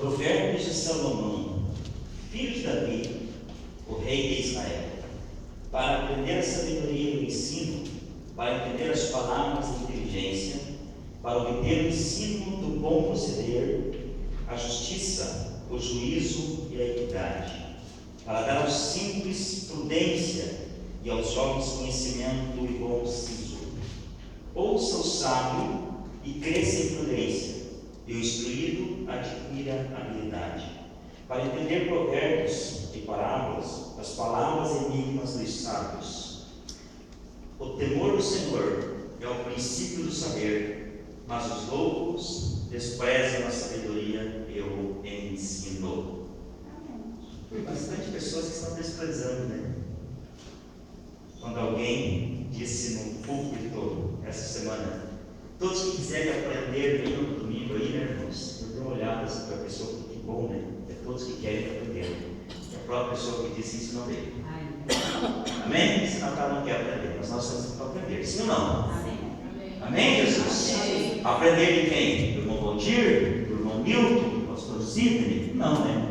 Provérbios de Salomão, filho de Davi, o rei de Israel, para aprender a sabedoria e o ensino, para entender as palavras de inteligência, para obter o ensino do bom proceder, a justiça, o juízo e a equidade, para dar aos simples prudência e aos jovens conhecimento e bom siso. Ouça o sábio e cresça em prudência, e o instruído adquira habilidade, para entender provérbios e parábolas, as palavras e enigmas dos sábios. O temor do Senhor é o princípio do saber, mas os loucos desprezam a sabedoria e o ensino. Tem bastante pessoas que estão desprezando, né? Quando alguém disse no púlpito essa semana, todos que quiserem aprender, venham no domingo aí, né, irmãos? Eu dei uma olhada assim para a pessoa, que bom, né? É todos que querem aprender. E a própria pessoa que disse isso não veio. Amém? Senão ela não quer aprender, mas nós estamos para aprender. Sim ou não? Amém. Amém, Jesus? Amém. Aprender de quem? Do irmão Valdir? Do irmão Milton? Do pastor Sidney? Não, né?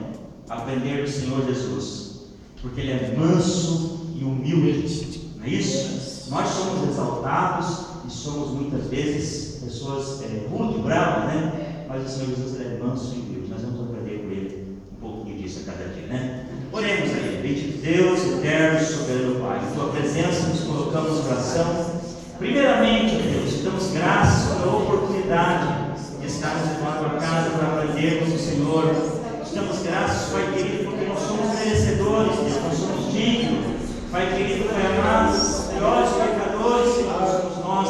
Aprender do Senhor Jesus, porque Ele é manso e humilde, não é isso? Nós somos exaltados e somos muitas vezes pessoas rudes, bravas, né? Mas o Senhor Jesus Ele é manso e humilde. Nós vamos aprender com Ele um pouquinho disso a cada dia, né? Oremos a Ele. Bendito Deus, eterno, soberano Pai, em Tua presença nos colocamos em oração. Primeiramente, Deus, te damos graças pela oportunidade de estarmos em Tua casa para aprendermos o Senhor. Te damos graças, Pai querido, porque nós somos merecedores, Deus, nós somos dignos. Pai querido, Pai amado, os piores pecadores, Senhor, somos nós,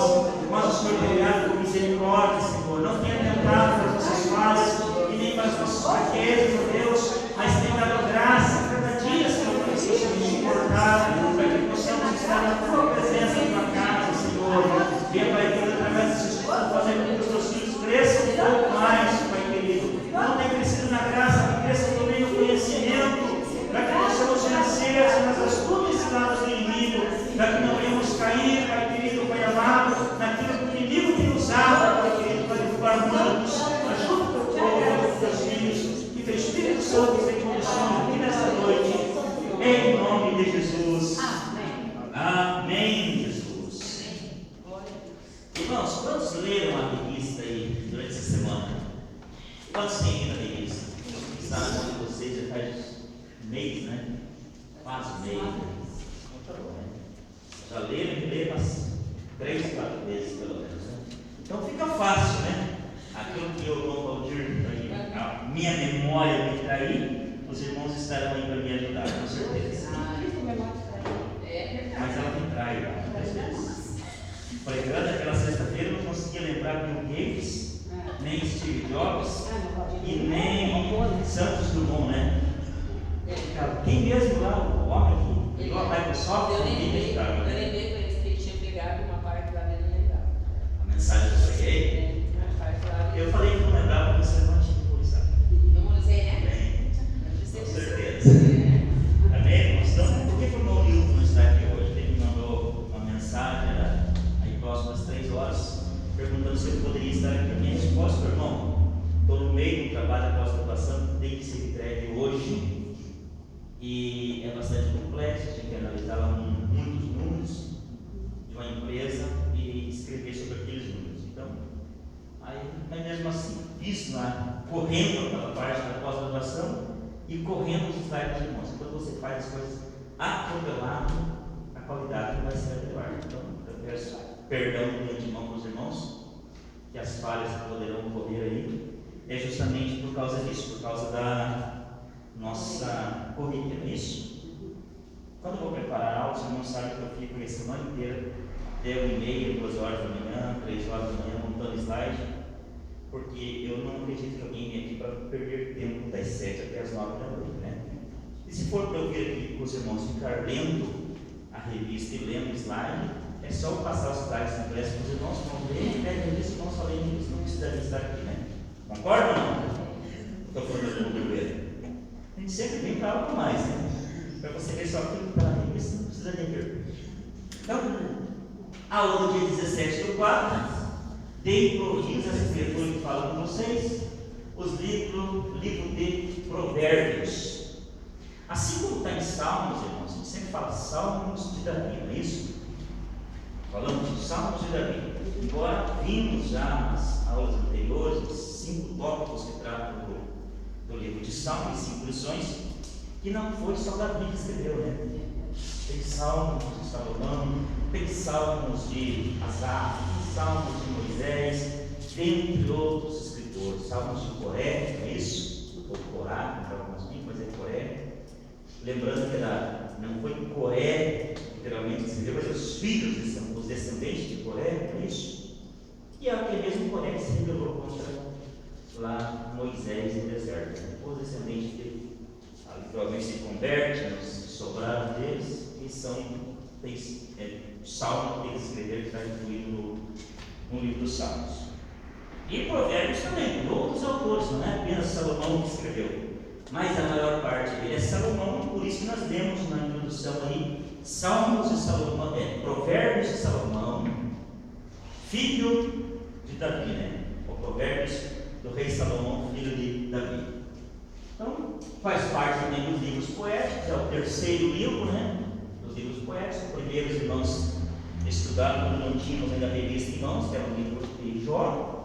mas o Senhor tem olhado com misericórdia, Senhor. Não tem atentado para as nossas falhas e nem para as nossas fraquezas, meu Deus, mas tem dado graça cada dia, Senhor, para que possamos nos importar, para que possamos estar na Tua presença, na Tua casa, Senhor. Venha, Pai querido, através desse estudo, fazer com que os Teus filhos cresçam um pouco mais, Pai querido. Não tem crescido na graça, que cresçam também no conhecimento, para que possamos vencer nas astutas ciladas do inimigo, para que não venhamos cair, Pai querido, Pai amado, naquilo que o inimigo tem usado, Pai querido, para derrubar muitos. Ajuda o teu povo, os teus filhos, e teu Espírito Santo tem condição aqui nessa noite, em nome de Jesus. Amém. Amém, Jesus. Irmãos, quantos leram a revista aí durante essa semana? Quantos têm lido a revista? Está na mão de vocês já faz mês, né? Quase um mês. Tá bom, né? Já leram e leram umas 3, 4 vezes pelo menos, né? Então fica fácil, né? Aquilo que eu não vou dir, a minha memória me trair, os irmãos estarão aí para me ajudar, com certeza. Mas ela me trai muitas vezes. Pregando aquela sexta-feira, eu não conseguia lembrar Bill Gates, nem Steve Jobs e nem Santos Dumont, né? Quem mesmo lá, o homem que ligou a Microsoft, eu lembrei com eles que ele tinha pegado uma parte lá dele, não lembrava. a mensagem que eu peguei. Uma parte lá. Eu falei que não lembrava, mas você não tinha memorizado. Vamos dizer, né? Bem, Com com certeza. Amém, irmãos? Então, por que o irmão Nilton não está aqui hoje? Ele me mandou uma mensagem, era aí próximo das 3 horas, perguntando se ele poderia estar aqui. A minha resposta, irmão, estou no meio do trabalho da pós-graduação, tem que ser entregue hoje. E é bastante complexo, tinha que analisar lá muitos números de uma empresa e escrever sobre aqueles números. Então, aí, mas mesmo assim, fiz lá, correndo aquela parte da pós-graduação e correndo os slides dos irmãos. Quando você faz as coisas atropelado, a qualidade não vai ser a melhor. Então, eu peço perdão de antemão para os irmãos, que as falhas poderão ocorrer aí, é justamente por causa disso, por causa da nossa corrida, não é isso? Quando eu vou preparar algo, os irmãos sabem que eu fico a semana inteira, até 1h30, 2 horas da manhã, 3 horas da manhã, montando slide, porque eu não acredito que alguém venha aqui para perder tempo das 7 até as 9 da noite, né? E se for para eu vir aqui com os irmãos ficar lendo a revista e lendo o slide, é só eu passar os slides na classe para os irmãos, vão ler e pegam isso, vão só lendo isso, não precisa estar aqui, né? Concorda ou não? Estou falando do primeiro. A gente sempre vem para algo mais, né? Para você ver só aquilo que está na revista, não precisa nem ver. Então, a aula do dia 17/4, dei providas a essa criatura que fala com vocês. livro de Provérbios. Assim como está em Salmos, irmãos, a gente sempre fala Salmos de Davi, não é isso? Falamos de Salmos de Davi. Embora vimos já nas aulas anteriores os 5 tópicos que tratam do livro de Salmos, 5 lições, que não foi só Davi que escreveu, né? Tem Salmos de Salomão, tem Salmos de Asaf, Salmos de Moisés, dentre outros escritores, Salmos de Coré, não é isso? Ou Corá, para alguns livros, mas é Coré. Lembrando que não foi Coré, literalmente, que escreveu, mas os filhos, os descendentes de Coré, não é isso? E é aquele mesmo Coré que se rebelou contra lá Moisés no deserto. Os descendentes dele, provavelmente se convertem, os que sobraram deles, e são Salmos que eles escreveram, que está incluído no livro dos Salmos. E Provérbios também, outros autores, não é apenas Salomão que escreveu, mas a maior parte dele é Salomão, por isso que nós lemos na introdução aí, Salmos de Salomão, Provérbios de Salomão, filho de Davi, né? Ou Provérbios do rei Salomão, filho de Davi. Então, faz parte também dos livros poéticos, é o 3º livro, né? Dos livros poéticos. O primeiro os irmãos estudaram quando não tínhamos ainda a revista em mãos, que era o livro de Jó.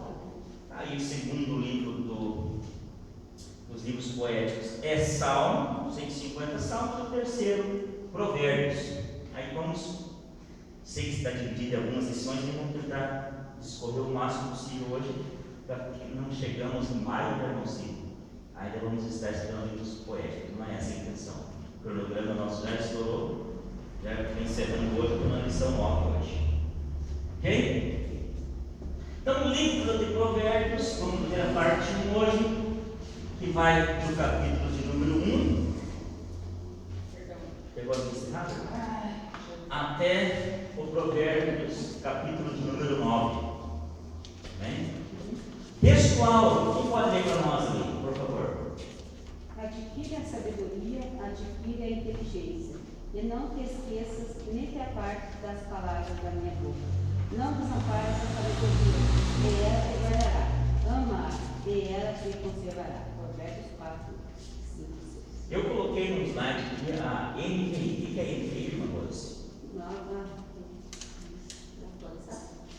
Aí o 2º livro dos livros poéticos é Salmo, 150 salmos, e o 3º, Provérbios. Aí vamos, sei que está dividido em algumas lições, e vamos tentar discorrer o máximo possível hoje, para que não chegamos em maio, ainda vamos estar estudando livros poéticos, não é essa a intenção. O cronograma nosso já estourou, já encerrando hoje com uma lição nova hoje. Ok? Então, o livro de Provérbios, vamos ver a parte 1 hoje, que vai do capítulo de número 1. Pegou a lista errada? Até o Provérbios, capítulo de número 9. Bem? Textual, quem pode ler para nós ali, por favor? Adquire a sabedoria, adquire a inteligência, e não te esqueças nem te apartes das palavras da minha boca. Não desampares a sabedoria, e ela te guardará. Ama-a, e ela te conservará. Provérbios 4, 5, 6. Eu coloquei no slide aqui a NVI. O que é NVI, irmã Rose?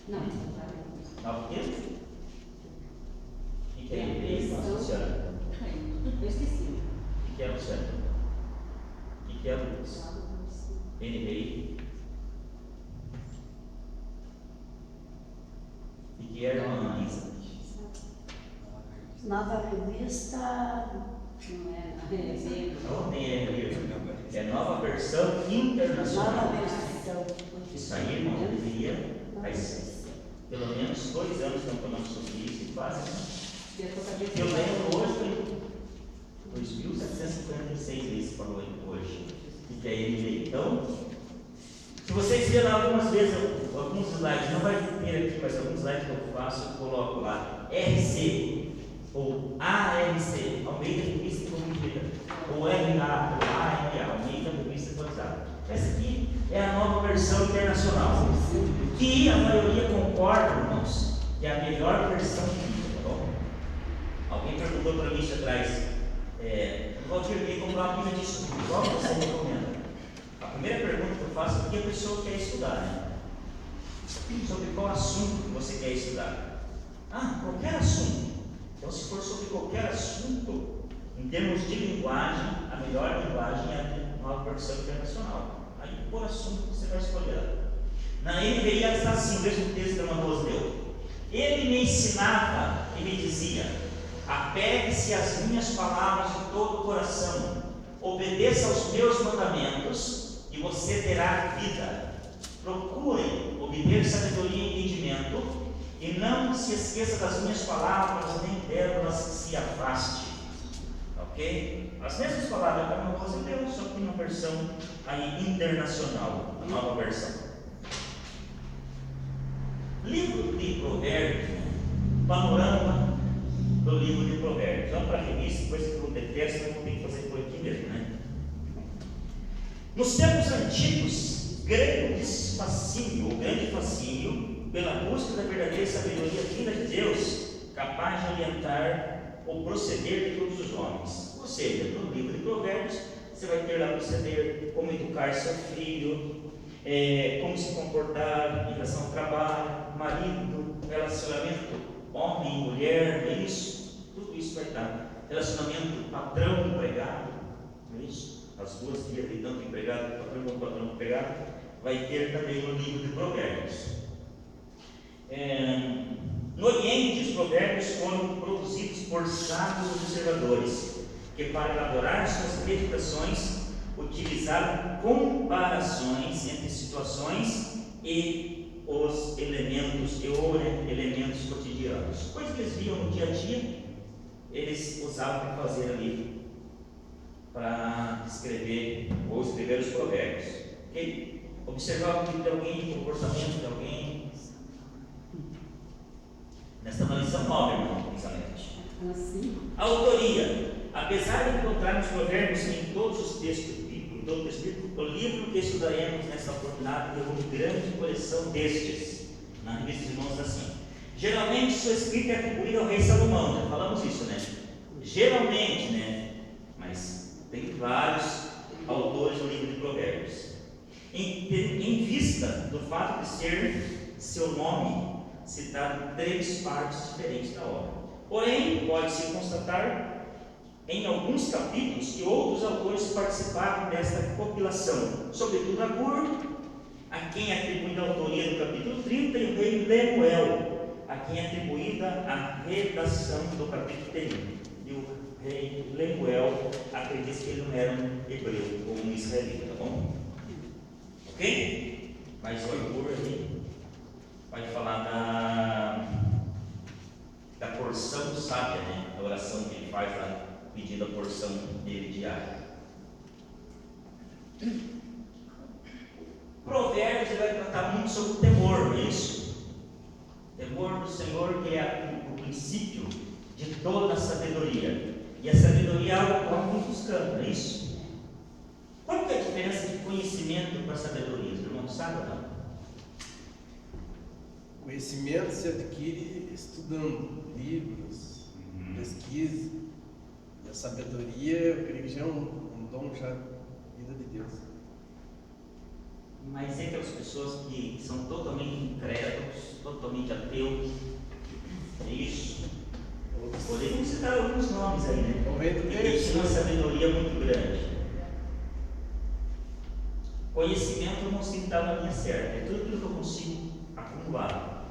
Não. Nova quê? O que é NVI, irmã Luciana? Eu esqueci. O que é, Luciana? O que é, Lucas? NVI? O que é, irmã Anisa? Nova revista. Não é Não tem é nova versão internacional. Nova versão. Isso aí, irmão, deveria faz pelo menos 2 anos que estamos falando sobre isso e quase. Eu lembro hoje foi 2.756 vezes falou hoje. E que é ele. Então, se vocês verem algumas vezes, alguns slides, não vai ter aqui, mas alguns slides que eu faço, eu coloco lá RC ou ARC, Almeida Revista Corrigida, ou RA, ou ARA, Almeida Revista Atualizada. Essa aqui é a nova versão internacional, que a maioria concorda, irmãos, que é a melhor versão de Bíblia, tá bom? Alguém perguntou para mim isso atrás, Valdir, eu queria comprar uma Bíblia de estudo, qual você recomenda? A primeira pergunta que eu faço é o que a pessoa quer estudar, né? Sobre qual assunto que você quer estudar? Qualquer assunto. Então, se for sobre qualquer assunto, em termos de linguagem, a melhor linguagem é a nova versão internacional. Aí, por assunto que você vai escolher. Na NVI está assim, o mesmo texto que a irmã Rose deu. Ele me ensinava e me dizia: apegue-se às minhas palavras de todo o coração, obedeça aos meus mandamentos e você terá vida. Procure obter sabedoria e entendimento, e não se esqueça das minhas palavras, nem delas se afaste. Ok? As mesmas palavras que a irmã Rose deu, só que uma versão aí internacional, a nova versão. Livro de Provérbios, panorama do livro de Provérbios. Vamos para a revista, depois que eu detesto, eu vou ter que fazer por aqui mesmo, né? Nos tempos antigos, grande fascínio pela busca da verdadeira sabedoria vinda de Deus, capaz de orientar o proceder de todos os homens. Ou seja, no livro de Provérbios, você vai ter lá proceder, como educar seu filho, como se comportar em relação ao trabalho, marido, relacionamento homem e mulher, é isso? Tudo isso vai estar. Relacionamento patrão-empregado, é isso? As duas vias de tanto empregado, patrão como patrão empregado, vai ter também no livro de Provérbios. No Oriente, os provérbios foram produzidos por sábios observadores, que para elaborar suas meditações utilizaram comparações entre situações e os elementos cotidianos. Coisas que eles viam no dia a dia, eles usavam para fazer ali, para escrever ou escrever os provérbios. Okay? Observar o tipo de alguém, o comportamento de alguém. Nesta uma lição nova, irmão, Elizabeth. A autoria. Apesar de encontrarmos provérbios em todos os textos bíblicos, todo o texto bíblico, o livro que estudaremos nesta oportunidade tem uma grande coleção destes. Na revista dos irmãos assim. Geralmente sua escrita é atribuída ao rei Salomão, já falamos isso, né? Geralmente, né? Mas tem vários autores no livro de Provérbios. Em vista do fato de ser seu nome citado em 3 partes diferentes da obra. Porém, pode-se constatar em alguns capítulos que outros autores participaram desta compilação, sobretudo Agur, a quem é atribuída a autoria do capítulo 30, e o rei Lemuel, a quem é atribuída a redação do capítulo 30. E o rei Lemuel acredita que ele não era um hebreu ou um israelita, tá bom? Ok? Mas o Agur ali vai falar da porção sábia, né? A oração que ele faz lá, pedindo a porção dele diária. Provérbios ele vai tratar muito sobre o temor, não é isso? Temor do Senhor, que é o princípio de toda a sabedoria. E a sabedoria é algo que nós estamos buscando, não é isso? Qual que é a diferença de conhecimento para sabedoria? Os irmãos sabem ou não? Conhecimento se adquire estudando livros, pesquisa. E a sabedoria, eu creio que já é um dom já da vida de Deus. Mas entre as pessoas que são totalmente incrédulos, totalmente ateus, é isso? Podemos citar alguns nomes aí, né? E tem uma sabedoria muito grande. Conhecimento eu não consigo estar na linha certa, é tudo aquilo que eu consigo acumular,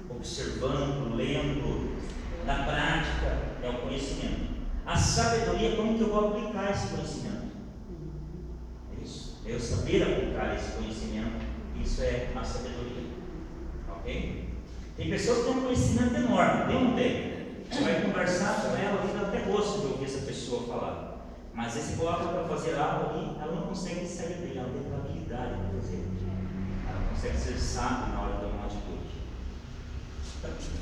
observando, lendo, na prática, é o conhecimento. A sabedoria, como que eu vou aplicar esse conhecimento? É isso, eu saber aplicar esse conhecimento, isso é a sabedoria, ok? Tem pessoas que têm um conhecimento enorme, tem ou não tem? Você vai conversar com ela, fica até gosto de ouvir essa pessoa falar. Mas se você coloca para fazer algo ali, ela não consegue sair dele, ela tem uma habilidade para fazer. Ela não consegue ser sábia na hora de tomar uma atitude.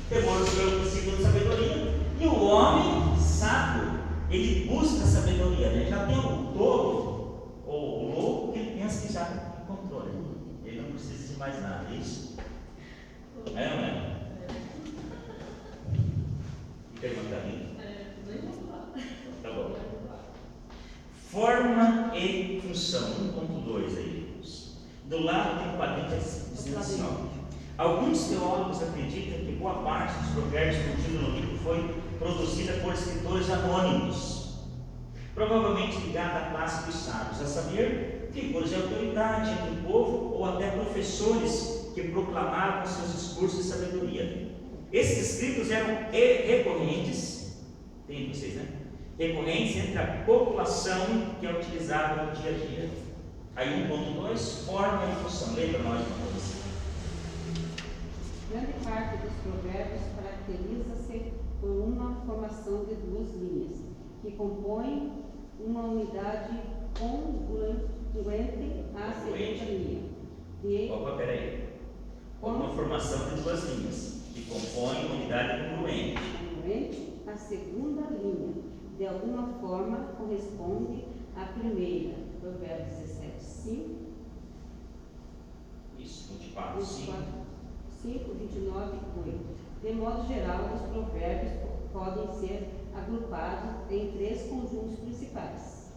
Temor pelo princípio da sabedoria. E o homem sábio, ele busca a sabedoria, né? Já tem o tolo, ou o louco, que ele pensa que já encontrou, né? Ele não precisa de mais nada, é isso? É ou não é? Pergunta a mim? Tá bom. Forma e função, 1.2 aí. Do lado tem um quadrinho dizendo assim, ó. Alguns teólogos acreditam que boa parte dos provérbios contidos no livro foi produzida por escritores anônimos, provavelmente ligados à classe dos sábios, a saber, figuras de autoridade entre o povo ou até professores que proclamavam seus discursos de sabedoria. Esses escritos eram recorrentes, tem vocês, né? Recorrentes entre a população que é utilizada no dia a dia. Aí 1.2, forma e função. Lembra nós uma coisa. Grande parte dos provérbios caracteriza-se por uma formação de 2 linhas, que compõem uma unidade congruente à segunda linha. Opa, peraí. Uma formação de 2 linhas, que compõem uma unidade congruente. Congruente à segunda linha, de alguma forma corresponde à primeira. Provérbios 17, 5. Isso, 24, 5. 5, 29 e 8. De modo geral, os provérbios podem ser agrupado em 3 conjuntos principais.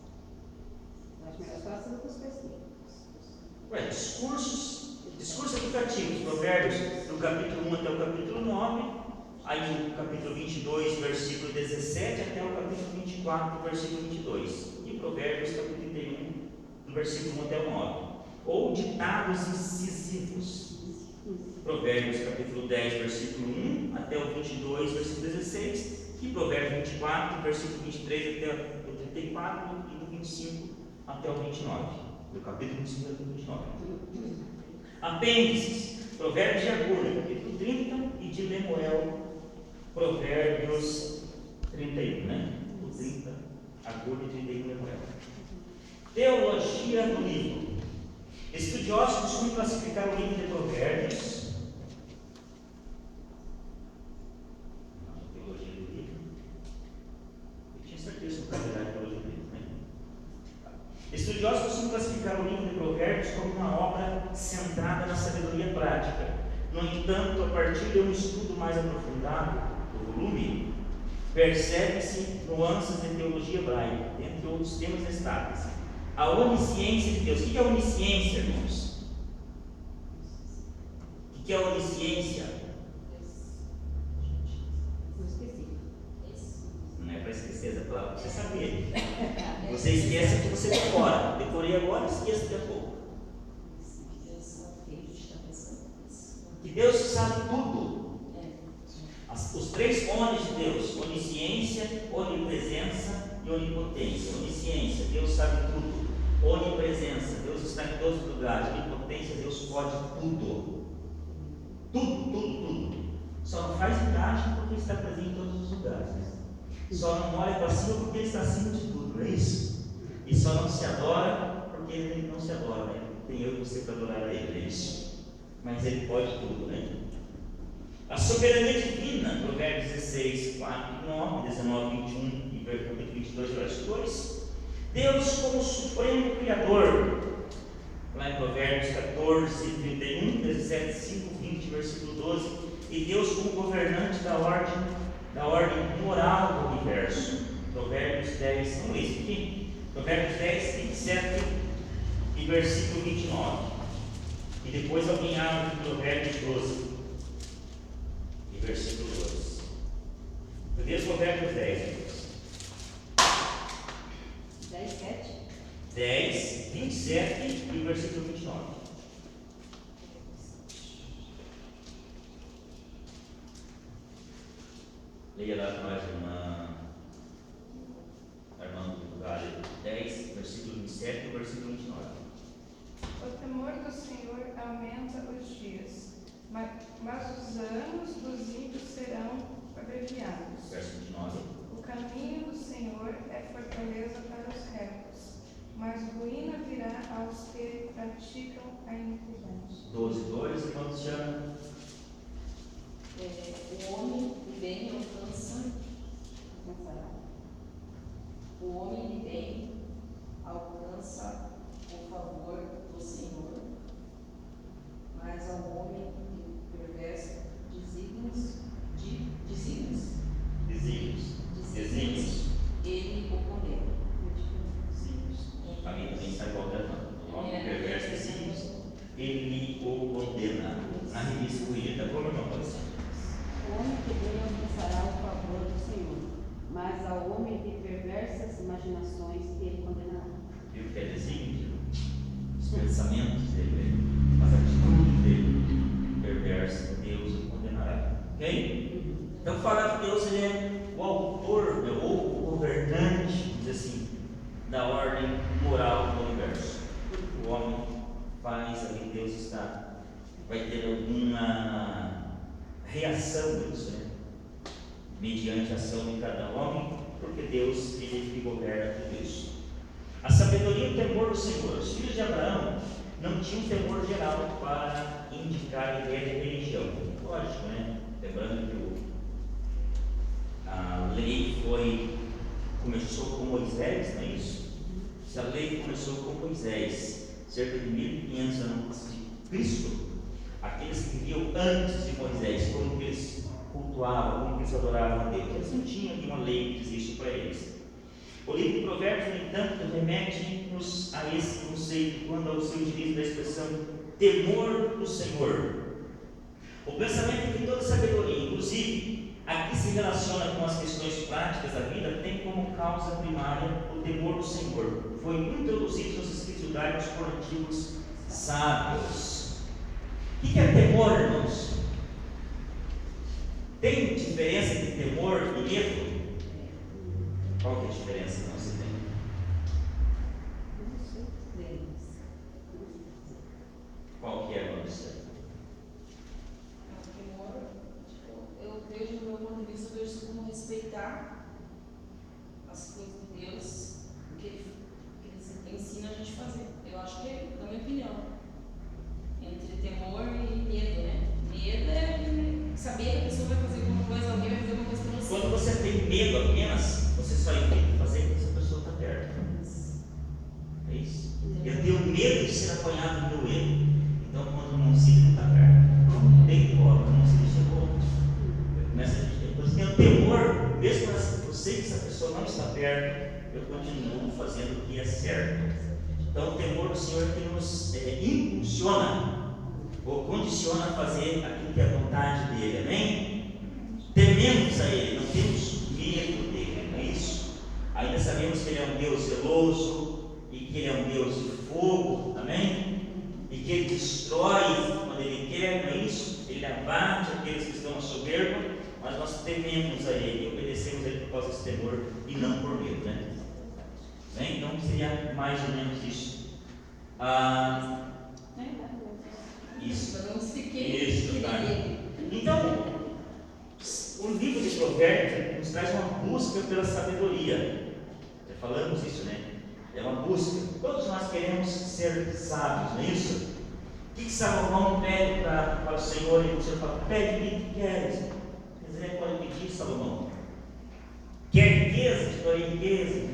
Eu acho melhor só as outras versículos. Discursos educativos, provérbios do capítulo 1 até o capítulo 9, aí do capítulo 22, versículo 17 até o capítulo 24, versículo 22, e provérbios capítulo 31, do versículo 1 até o 9, ou ditados incisivos, provérbios capítulo 10, versículo 1 até o 22, versículo 16, e provérbios 24, versículo 23 até o 34, e do 25 até o 29, do capítulo 25 até o 29. Apêndices, provérbios de Agura, capítulo 30, e de Lemuel, provérbios 31, né? O 30, Agura e 31, Lemuel. Teologia do livro. Estudiosos costumam classificar o livro de provérbios. Teologia do livro. Eu tinha certeza que o cara era teologia do livro, né? Estudiosos costumam classificar o livro de provérbios como uma obra centrada na sabedoria prática. No entanto, a partir de um estudo mais aprofundado do volume, percebe-se nuances de teologia hebraica, entre outros temas destaques. A onisciência de Deus. O que é onisciência, irmãos? O que é onisciência? Não esqueci. Não é para esquecer, é para você saber. Você esquece o que você decora. Decorei agora, esqueço daqui a pouco. Que Deus sabe tudo. Os 3 onis de Deus: onisciência, onipresença e onipotência. Onisciência, Deus sabe tudo. Onipresença, Deus está em todos os lugares. Onipotência, Deus pode tudo. Tudo. Só não faz viagem porque Ele está presente em todos os lugares. Só não olha para cima porque Ele está acima de tudo, não é isso? E só não se adora porque Ele não se adora, né? Tem eu e você para adorar a Ele, é isso? Mas Ele pode tudo, né? A soberania divina, Provérbios 16, 4, 9, 19, 21 e capítulo 22, verso 2. Deus como supremo Criador, lá em Provérbios 14, 31, 17, 5, 20, versículo 12. E Deus como governante da ordem moral do universo, Provérbios 10, vamos ler isso aqui? Provérbios 10, 27 e versículo 29. E depois alguém abre Provérbios 12. Versículo 2. Primeiro Provérbios 10. 10, 27 e o versículo 29. Leia lá para nós, irmã Armando Portugal, 10, versículo 27 e o versículo 29. O temor do Senhor aumenta os dias, mas os anos dos ímpios serão abreviados. Verso 29. O caminho do Senhor é fortaleza para os retos, mas ruína virá aos que praticam a iniquidade. 12:2, e quando se chama? O homem de bem alcança. O homem de bem alcança o favor do Senhor, mas ao homem que perverso desígnios, ele o condena. A mim também está igual o homem perverso desígnios, ele o condena. Na revista Corrida, como irmão Alessandro? O homem que bem alcançará o favor do Senhor, mas ao homem de perversas imaginações ele condenará. Viu que é desígnio? Os pensamentos dele, as atitudes dele, perversas, Deus o condenará. Ok? Então, falar que Deus ele é o autor, né, ou o governante, vamos dizer assim, da ordem moral do universo. Tudo que o homem faz ali, Deus vai ter alguma reação disso, né? Mediante a ação de cada homem, porque Deus ele que governa tudo isso. A sabedoria e o temor do Senhor. Os filhos de Abraão não tinham temor geral para indicar a ideia de religião. Lógico, né? Lembrando que a lei começou com Moisés, não é isso? Se a lei começou com Moisés, cerca de 1500 anos antes de Cristo, aqueles que viviam antes de Moisés, como que eles cultuavam cultuavam, como eles adoravam a Deus. Eles não tinham nenhuma lei que dizia isso para eles. O livro de Provérbios, no entanto, remete-nos a esse conceito quando ao seu utilizo da expressão temor do Senhor. O pensamento é que toda sabedoria, inclusive a que se relaciona com as questões práticas da vida, tem como causa primária o temor do Senhor. Foi introduzido nos escritos judaicos por antigos sábios. O que é temor, irmãos? Tem diferença entre temor e medo? Qual que é a diferença que você tem? Qual que é, irmãos? Eu vejo, no meu ponto de vista, eu vejo isso como respeitar as coisas de Deus, o que Ele ensina a gente a fazer. Eu acho que é, na minha opinião, entre temor e medo, né? Medo é saber que a pessoa vai fazer alguma coisa, alguém vai fazer alguma coisa para você. Quando você tem medo apenas, você só evita fazer quando essa pessoa está perto. É isso. Eu tenho medo de ser apanhado no meu erro. Então, quando o irmãozinho não está perto, tem que cobrar, o irmãozinho chegou. Eu tenho temor, mesmo que eu sei que essa pessoa não está perto, eu continuo fazendo o que é certo. Então, o temor do Senhor é que nos impulsiona ou condiciona a fazer aquilo que é a vontade dele, amém? Tememos a Ele, não temos medo dele, não é isso? Ainda sabemos que Ele é um Deus zeloso e que Ele é um Deus de fogo, amém? E que Ele destrói quando Ele quer, não é isso? Ele abate aqueles que estão a soberba, mas nós tememos a Ele e obedecemos a Ele por causa desse temor e não por medo, né? Bem, então seria mais ou menos isso. Isso. Isso, tá. Então, o livro de Provérbios nos traz uma busca pela sabedoria. Já falamos isso, né? É uma busca. Todos nós queremos ser sábios, não é isso? O que Salomão pede para o Senhor? E o Senhor fala: pede o que queres. Você pode pedir, Salomão. Quer riqueza? Te darei riqueza.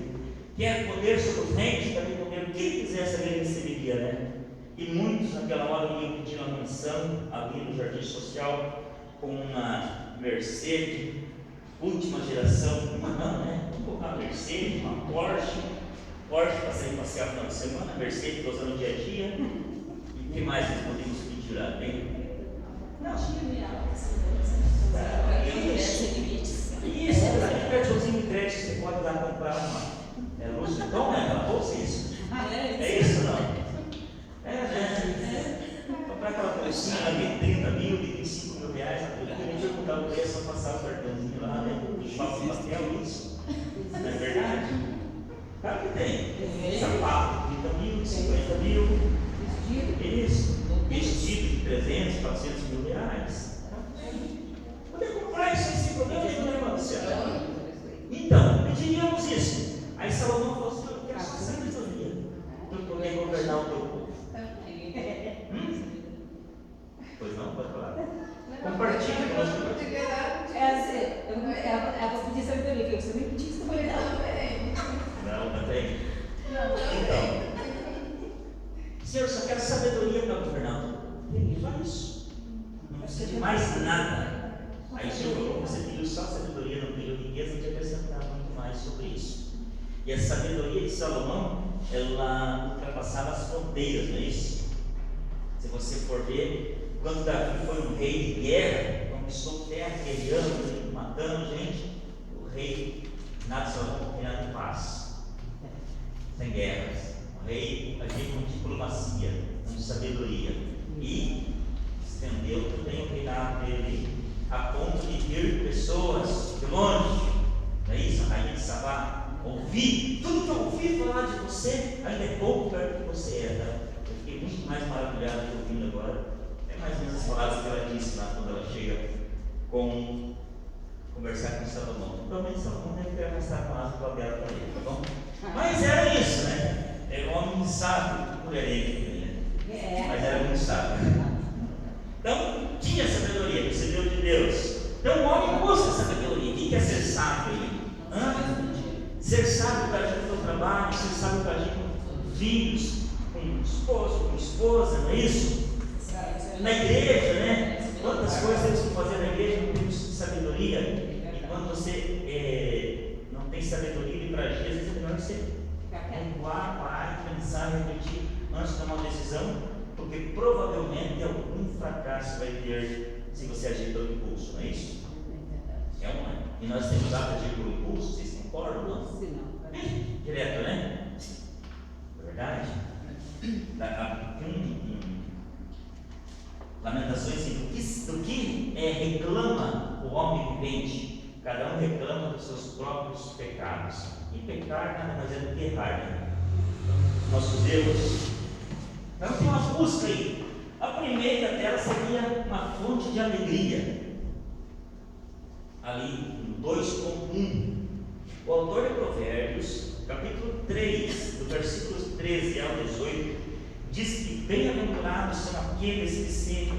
Quer poder sobre os reis? Te darei poder. O que ele quisesse, ele receberia, né? E muitos naquela hora iam pedir uma mansão ali no Jardim Social com uma Mercedes, última geração, uma não, né? Vamos colocar uma Mercedes, uma Porsche para sair passear no final de semana, Mercedes para usar no dia a dia. E o que mais nós podemos pedir lá, bem? Não, isso, um cartãozinho de crédito você pode dar para comprar uma luz de tom, né? Aquela bolsa, isso? É isso não? Comprar aquela bolsinha ali, 30 mil, de 25 mil reais, a gente perguntar o preço, só passar o cartãozinho lá, né? De papel, isso. Não é verdade? Claro que tem. Sapato de 30 mil, de 50 mil. Isso. Vestido de 300, 400 mil reais. Poder comprar isso sem problema nenhum, né, irmão? Então, pediríamos isso. Aí Salomão falou assim: eu quero só sabedoria para poder governar o teu povo. Pois não, pode falar. Compartilha com nós. Ela vai pedir sabedoria, porque você nem pediu isso também, não. Não tem. Então, Senhor, eu só quero sabedoria para governar o teu povo. Ele faz isso. Não precisa de mais nada. Aí o Senhor falou: você pediu só sabedoria, não pediu riqueza, não te acrescentar muito mais sobre isso. E a sabedoria de Salomão, ela ultrapassava as fronteiras, não é isso? Se você for ver, quando Davi foi um rei de guerra, conquistou terra, guerreando, matando gente, o rei nada Salomão reinava em paz, sem guerras. O rei agia com diplomacia, com sabedoria, e estendeu também o reinado dele, a ponto de vir pessoas de longe, não é isso? A rainha de Sabá, ouvir tudo que eu ouvi falar de você, ainda é pouco perto que você é, tá? Eu fiquei muito mais maravilhado de ouvindo agora. É mais ou menos as palavras que ela disse lá quando ela chega com conversar com Salomão. Provavelmente Salomão deve ter arrastado com a asa dela para ele, tá bom? Mas era isso, né? Era um homem sábio, mulherengo, né? Mas era muito sábio. Então, tinha sabedoria, recebeu de Deus. Então, o homem busca sabedoria. O que é ser sábio aí? Ser sábio para agir no seu trabalho, ser sábio para agir com filhos, com esposo, com esposa, não é isso? Na igreja, né? Quantas coisas temos que fazer na igreja, não temos sabedoria. porque provavelmente algum fracasso vai ter se você agir pelo impulso, não é isso? É ou não é? E nós temos dado a agir pelo impulso, vocês concordam ou não? Se não. Direto, né? É verdade? Lamentações, do que reclama o homem vivente? Cada um reclama dos seus próprios pecados. E pecar nada mais é do que errar, né? Nossos erros. Então tem uma busca aí. A primeira dela seria uma fonte de alegria. Ali em 2.1. O autor de Provérbios, capítulo 3, do versículos 13 ao 18, diz que bem-aventurados são aqueles que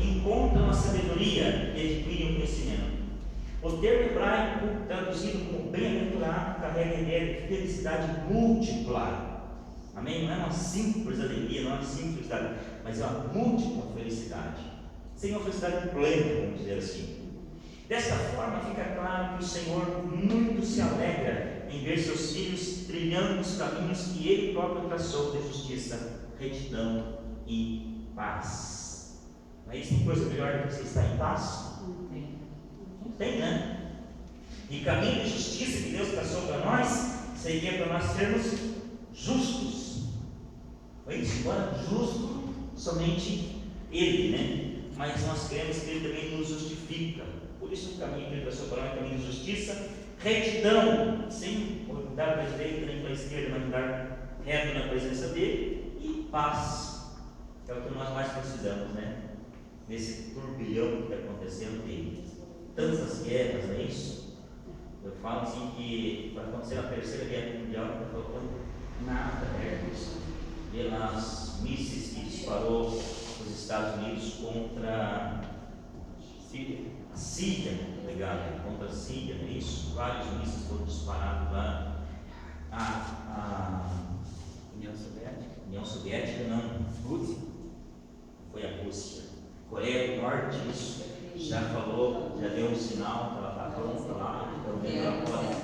encontram a sabedoria e adquirem o conhecimento. O termo hebraico, traduzido como bem-aventurado, carrega a ideia de felicidade múltipla. Amém? Não é uma simples alegria, não é uma simples felicidade, mas é uma múltipla felicidade. Seria uma felicidade plena, vamos dizer assim. Desta forma, fica claro que o Senhor muito se alegra em ver seus filhos trilhando os caminhos que Ele próprio traçou de justiça, retidão e paz. Mas tem coisa melhor do que você estar em paz? Não tem. Não tem, né? E caminho de justiça que Deus traçou para nós seria para nós sermos justos. Foi isso? Agora, justo somente Ele, né? Mas nós cremos que Ele também nos justifica. Por isso o caminho que Ele traçou para nós é o caminho de justiça, retidão, sem andar para a direita nem para a esquerda, mas andar reto na presença dEle, e paz. É o que nós mais precisamos, né? Nesse turbilhão que está acontecendo dele. Tantas guerras, não é isso? Eu falo assim que vai acontecer na Terceira Guerra Mundial, não está faltando nada perto disso. Pelas mísseis que disparou os Estados Unidos contra a Síria, ligado? Contra a Síria, não é isso? Vários mísseis foram disparados lá. A União Soviética não, Rússia, foi a Rússia. Coreia do Norte, isso, já falou, já deu um sinal que ela está pronta lá, então vendo agora.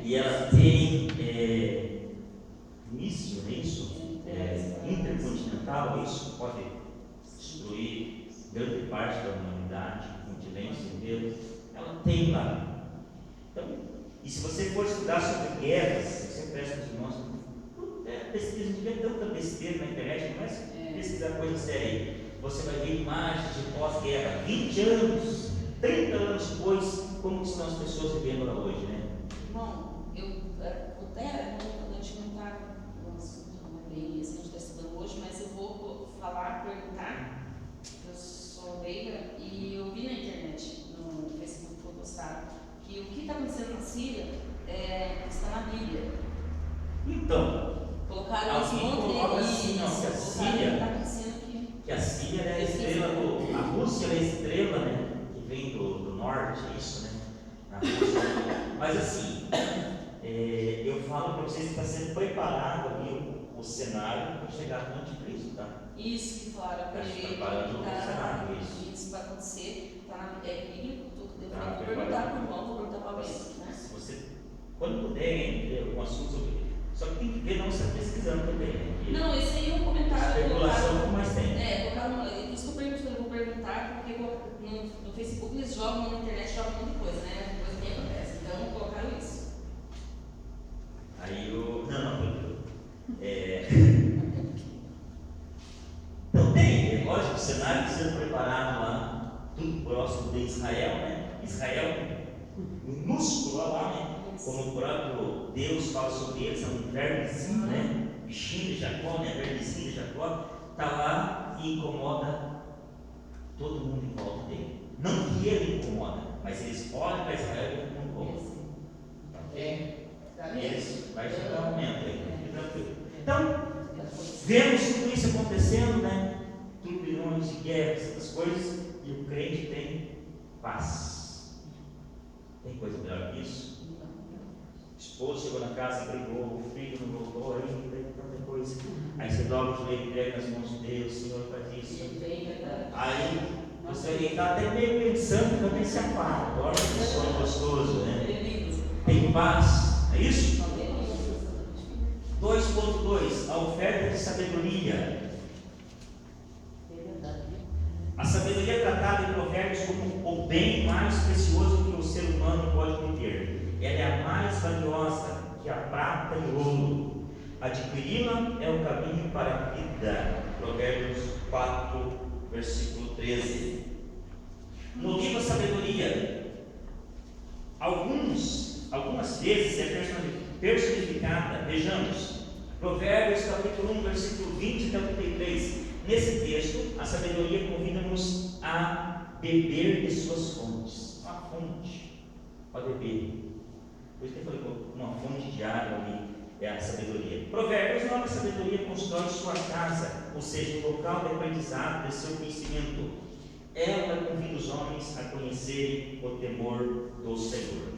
E ela tem míssil, não é isso? Intercontinental, isso pode destruir grande parte da humanidade, o continente inteiro. Ela tem lá. Então, e se você for estudar sobre guerras, você presta os irmãos, pesquisa, não tiver tanta besteira na internet, mas pesquisar coisa séria. Você vai ver imagens de pós-guerra, 20 anos, 30 anos depois, como estão as pessoas vivendo lá hoje, né? Irmão, a gente não está no assunto, não é bem isso que a gente está estudando hoje, mas eu vou perguntar, eu sou leiga e eu vi na internet, no Facebook que foi postado, que o que está acontecendo na Síria está na Bíblia. Então, colocaram esse monte coloca assim, não, que a Síria, está acontecendo aqui. que a Síria é a estrela do. A Rússia é a estrela, né? Que vem do norte, é isso, né? A Rússia. Mas assim, eu falo para vocês que está sendo preparado ali o cenário para chegar no anticristo, tá? Isso que falaram para ele. Preparando o cenário, isso. Isso vai acontecer, está bíblico, tudo. Eu Tá, vou perguntar para o irmão, vou perguntar para alguém, né? Se você, quando puder, ter algum assunto sobre. Só que tem que ver, não está pesquisando também, né? Não, esse aí é um comentário. Especulação que mais tem. Por isso que eu vou perguntar, porque no Facebook eles jogam, na internet jogam um monte de coisa, né? Coisa que acontece. Então colocaram isso. Aí eu. Não. Então tem, lógico, o cenário sendo preparado lá, tudo próximo de Israel, né? Israel minúsculo lá, né? Como o próprio Deus fala sobre eles, é um vermezinho, né? Bichinho de Jacó, né? Vermezinho de Jacó, está lá e incomoda todo mundo em volta dele. Não que ele incomoda, mas eles olham para Israel e não incomodam. Eles vai chegar um momento aí, fique tranquilo. Então, vemos tudo isso acontecendo, né? Turbilhões de guerras, essas coisas, e o crente tem paz. Tem coisa melhor que isso? O esposo chegou na casa, brigou, o filho não voltou, aí tem tanta coisa. Aí você dobra o joelho e entrega nas mãos de Deus, Senhor faz isso. Aí você está até meio pensando que também se apaga, dorme de sono gostoso, né? Tem paz, é isso? 2.2, a oferta de sabedoria. tratada em Provérbios como o bem mais precioso que o ser humano pode ter. Ela é a mais valiosa que a prata e o ouro. Adquiri-la é o caminho para a vida. Provérbios 4, versículo 13. No livro Sabedoria, algumas vezes é personificada. Vejamos, Provérbios capítulo 1, versículo 20 até 33. Nesse texto, a sabedoria convida-nos a beber de suas fontes. Uma fonte para beber. Por isso que eu falei, uma fonte de água ali é a sabedoria. Provérbios não, a sabedoria constrói sua casa, ou seja, o local de aprendizado de seu conhecimento. Ela convida os homens a conhecerem o temor do Senhor.